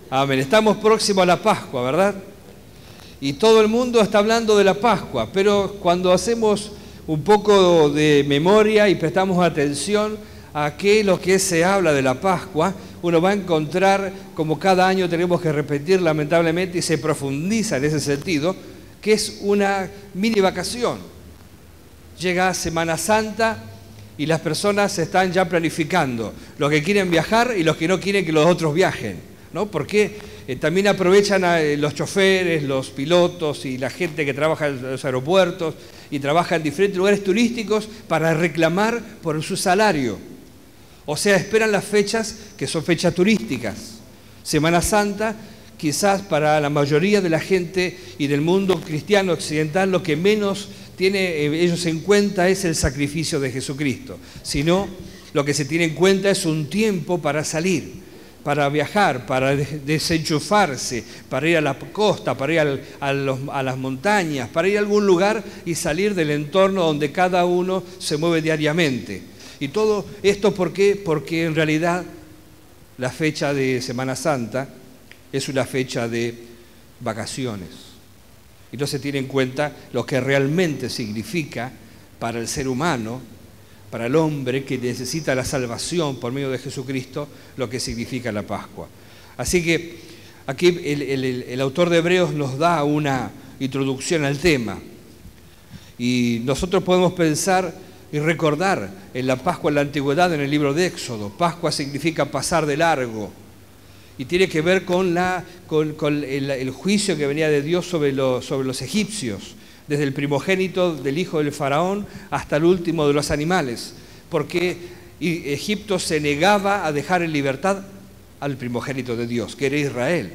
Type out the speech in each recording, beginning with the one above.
Amén. Estamos próximos a la Pascua, ¿verdad? Y todo el mundo está hablando de la Pascua, pero cuando hacemos un poco de memoria y prestamos atención a qué es lo que se habla de la Pascua, uno va a encontrar, como cada año tenemos que repetir lamentablemente, y se profundiza en ese sentido, que es una mini vacación. Llega Semana Santa y las personas están ya planificando, los que quieren viajar y los que no quieren que los otros viajen, ¿no? Porque también aprovechan a los choferes, los pilotos y la gente que trabaja en los aeropuertos y trabaja en diferentes lugares turísticos para reclamar por su salario. O sea, esperan las fechas que son fechas turísticas. Semana Santa, quizás para la mayoría de la gente y del mundo cristiano occidental, lo que menos tiene ellos en cuenta es el sacrificio de Jesucristo, sino lo que se tiene en cuenta es un tiempo para salir, para viajar, para desenchufarse, para ir a la costa, para ir a las montañas, para ir a algún lugar y salir del entorno donde cada uno se mueve diariamente. Y todo esto, ¿por qué? Porque en realidad la fecha de Semana Santa es una fecha de vacaciones. Y no se tiene en cuenta lo que realmente significa para el ser humano, para el hombre que necesita la salvación por medio de Jesucristo, lo que significa la Pascua. Así que aquí el autor de Hebreos nos da una introducción al tema. Y nosotros podemos pensar y recordar en la Pascua en la antigüedad, en el libro de Éxodo. Pascua significa pasar de largo. Y tiene que ver con el juicio que venía de Dios sobre los egipcios, desde el primogénito del hijo del faraón hasta el último de los animales, porque Egipto se negaba a dejar en libertad al primogénito de Dios, que era Israel.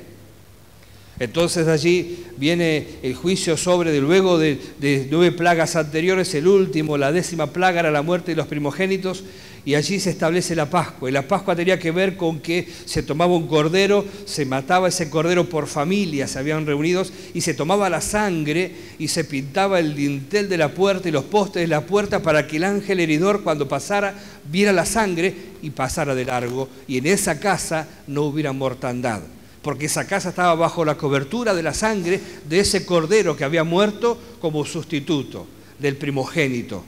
Entonces allí viene el juicio luego de 9 plagas anteriores, el último, la 10ª plaga era la muerte de los primogénitos, y allí se establece la Pascua. Y la Pascua tenía que ver con que se tomaba un cordero, se mataba ese cordero por familia, se habían reunidos, y se tomaba la sangre y se pintaba el dintel de la puerta y los postes de la puerta para que el ángel heridor, cuando pasara, viera la sangre y pasara de largo, y en esa casa no hubiera mortandad, porque esa casa estaba bajo la cobertura de la sangre de ese cordero que había muerto como sustituto del primogénito.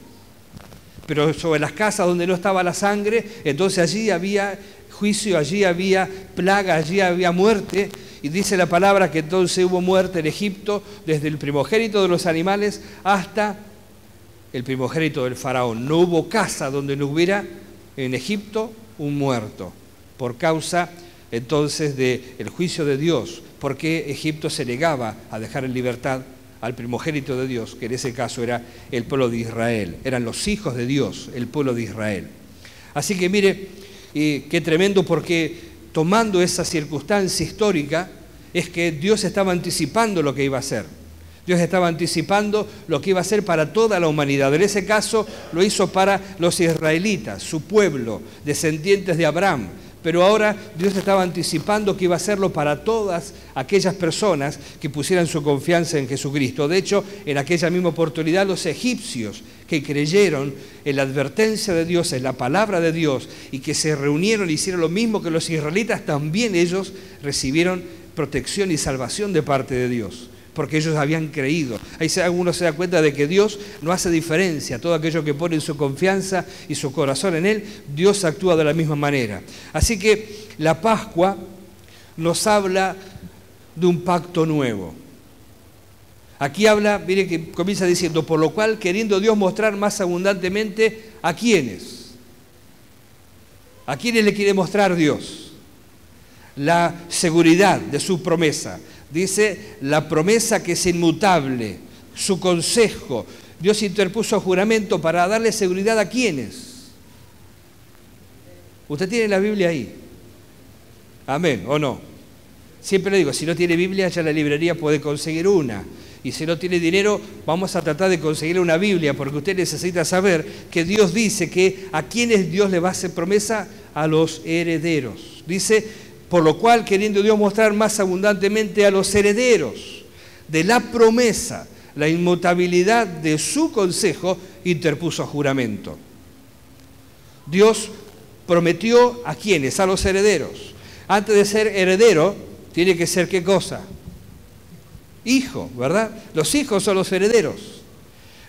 Pero sobre las casas donde no estaba la sangre, entonces allí había juicio, allí había plaga, allí había muerte. Y dice la palabra que entonces hubo muerte en Egipto, desde el primogénito de los animales hasta el primogénito del faraón. No hubo casa donde no hubiera en Egipto un muerto, por causa entonces del juicio de Dios, porque Egipto se negaba a dejar en libertad al primogénito de Dios, que en ese caso era el pueblo de Israel, eran los hijos de Dios, el pueblo de Israel. Así que mire, qué tremendo, porque tomando esa circunstancia histórica, es que Dios estaba anticipando lo que iba a hacer. Dios estaba anticipando lo que iba a hacer para toda la humanidad. En ese caso lo hizo para los israelitas, su pueblo, descendientes de Abraham. Pero ahora Dios estaba anticipando que iba a hacerlo para todas aquellas personas que pusieran su confianza en Jesucristo. De hecho, en aquella misma oportunidad, los egipcios que creyeron en la advertencia de Dios, en la palabra de Dios, y que se reunieron y hicieron lo mismo que los israelitas, también ellos recibieron protección y salvación de parte de Dios, porque ellos habían creído. Ahí uno se da cuenta de que Dios no hace diferencia. Todo aquello que ponen su confianza y su corazón en Él, Dios actúa de la misma manera. Así que la Pascua nos habla de un pacto nuevo. Aquí habla, mire que comienza diciendo, por lo cual queriendo Dios mostrar más abundantemente a quiénes. ¿A quiénes le quiere mostrar Dios? La seguridad de su promesa. Dice, la promesa que es inmutable, su consejo. Dios interpuso juramento para darle seguridad a ¿quiénes? Usted tiene la Biblia ahí. Amén, ¿o no? Siempre le digo, si no tiene Biblia, ya en la librería puede conseguir una. Y si no tiene dinero, vamos a tratar de conseguir una Biblia, porque usted necesita saber que Dios dice que a ¿quiénes Dios le va a hacer promesa? A los herederos. Dice, por lo cual, queriendo Dios mostrar más abundantemente a los herederos de la promesa, la inmutabilidad de su consejo, interpuso juramento. Dios prometió a ¿quiénes? A los herederos. Antes de ser heredero, tiene que ser ¿qué cosa? Hijo, ¿verdad? Los hijos son los herederos.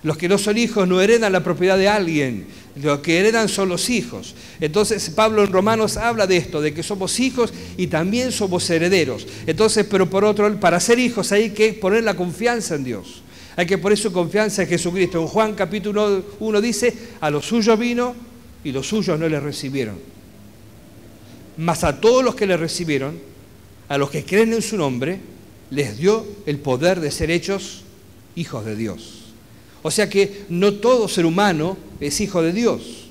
Los que no son hijos no heredan la propiedad de alguien, los que heredan son los hijos. Entonces Pablo en Romanos habla de esto, de que somos hijos y también somos herederos. Entonces, pero por otro, para ser hijos hay que poner la confianza en Dios. Hay que poner su confianza en Jesucristo. En Juan capítulo 1 dice, a los suyos vino y los suyos no le recibieron. Mas a todos los que le recibieron, a los que creen en su nombre, les dio el poder de ser hechos hijos de Dios. O sea que no todo ser humano es hijo de Dios.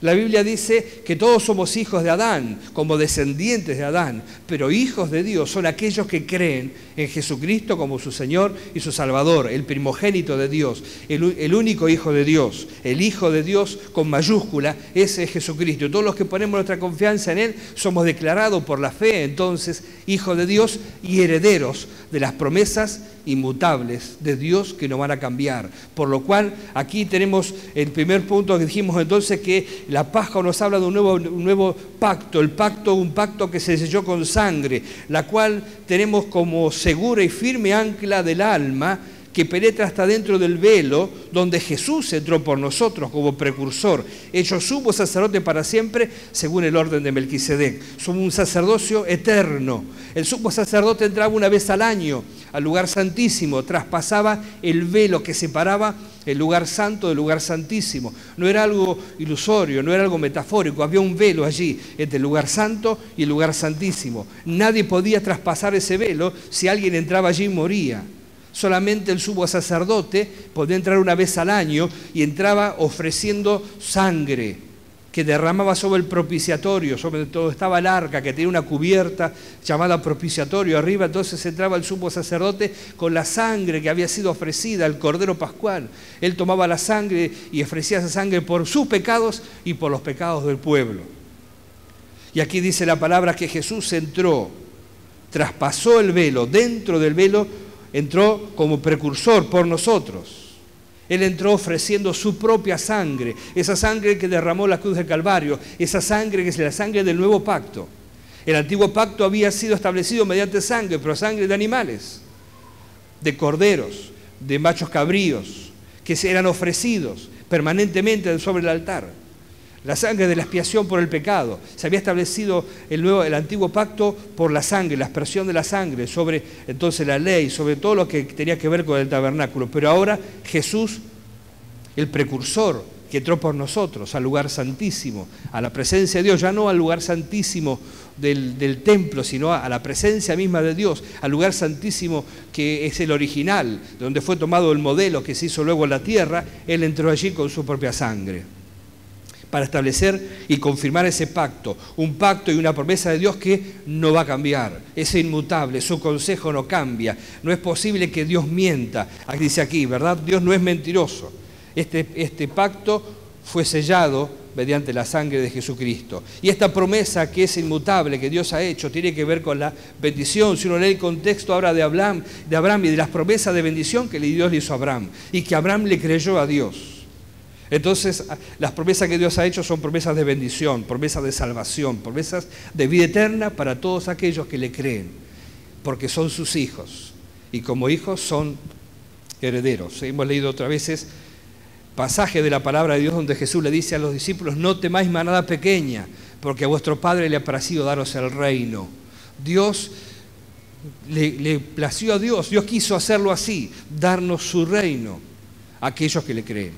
La Biblia dice que todos somos hijos de Adán, como descendientes de Adán, pero hijos de Dios son aquellos que creen en Jesucristo como su Señor y su Salvador, el primogénito de Dios, el único Hijo de Dios, el Hijo de Dios con mayúscula, ese es Jesucristo. Y todos los que ponemos nuestra confianza en Él somos declarados por la fe, entonces, hijos de Dios y herederos de las promesas inmutables de Dios que no van a cambiar. Por lo cual, aquí tenemos el primer punto que dijimos entonces, que la Pascua nos habla de un nuevo pacto, un pacto que se selló con sangre, la cual tenemos como segura y firme ancla del alma, que penetra hasta dentro del velo, donde Jesús entró por nosotros como precursor, hecho sumo sacerdote para siempre, según el orden de Melquisedec. Somos un sacerdocio eterno. El sumo sacerdote entraba una vez al año al lugar santísimo, traspasaba el velo que separaba el lugar santo del lugar santísimo. No era algo ilusorio, no era algo metafórico, había un velo allí entre el lugar santo y el lugar santísimo. Nadie podía traspasar ese velo, si alguien entraba allí moría. Solamente el sumo sacerdote podía entrar una vez al año y entraba ofreciendo sangre que derramaba sobre el propiciatorio, sobre todo estaba el arca que tenía una cubierta llamada propiciatorio arriba, entonces entraba el sumo sacerdote con la sangre que había sido ofrecida, el cordero pascual. Él tomaba la sangre y ofrecía esa sangre por sus pecados y por los pecados del pueblo. Y aquí dice la palabra que Jesús entró, traspasó el velo, dentro del velo entró como precursor por nosotros. Él entró ofreciendo su propia sangre, esa sangre que derramó la cruz del Calvario, esa sangre que es la sangre del nuevo pacto. El antiguo pacto había sido establecido mediante sangre, pero sangre de animales, de corderos, de machos cabríos, que eran ofrecidos permanentemente sobre el altar. La sangre de la expiación por el pecado. Se había establecido el antiguo pacto por la sangre, la aspersión de la sangre, sobre entonces la ley, sobre todo lo que tenía que ver con el tabernáculo. Pero ahora Jesús, el precursor, que entró por nosotros al lugar santísimo, a la presencia de Dios, ya no al lugar santísimo del templo, sino a la presencia misma de Dios, al lugar santísimo que es el original, donde fue tomado el modelo que se hizo luego en la tierra. Él entró allí con su propia sangre, para establecer y confirmar ese pacto, un pacto y una promesa de Dios que no va a cambiar, es inmutable, su consejo no cambia, no es posible que Dios mienta, dice aquí, ¿verdad? Dios no es mentiroso. Este pacto fue sellado mediante la sangre de Jesucristo. Y esta promesa que es inmutable, que Dios ha hecho, tiene que ver con la bendición. Si uno lee el contexto ahora de Abraham y de las promesas de bendición que Dios le hizo a Abraham, y que Abraham le creyó a Dios. Entonces, las promesas que Dios ha hecho son promesas de bendición, promesas de salvación, promesas de vida eterna para todos aquellos que le creen, porque son sus hijos, y como hijos son herederos. Hemos leído otras veces pasajes de la palabra de Dios donde Jesús le dice a los discípulos: no temáis manada pequeña, porque a vuestro Padre le ha placido daros el reino. Dios le plació a Dios quiso hacerlo así, darnos su reino a aquellos que le creen.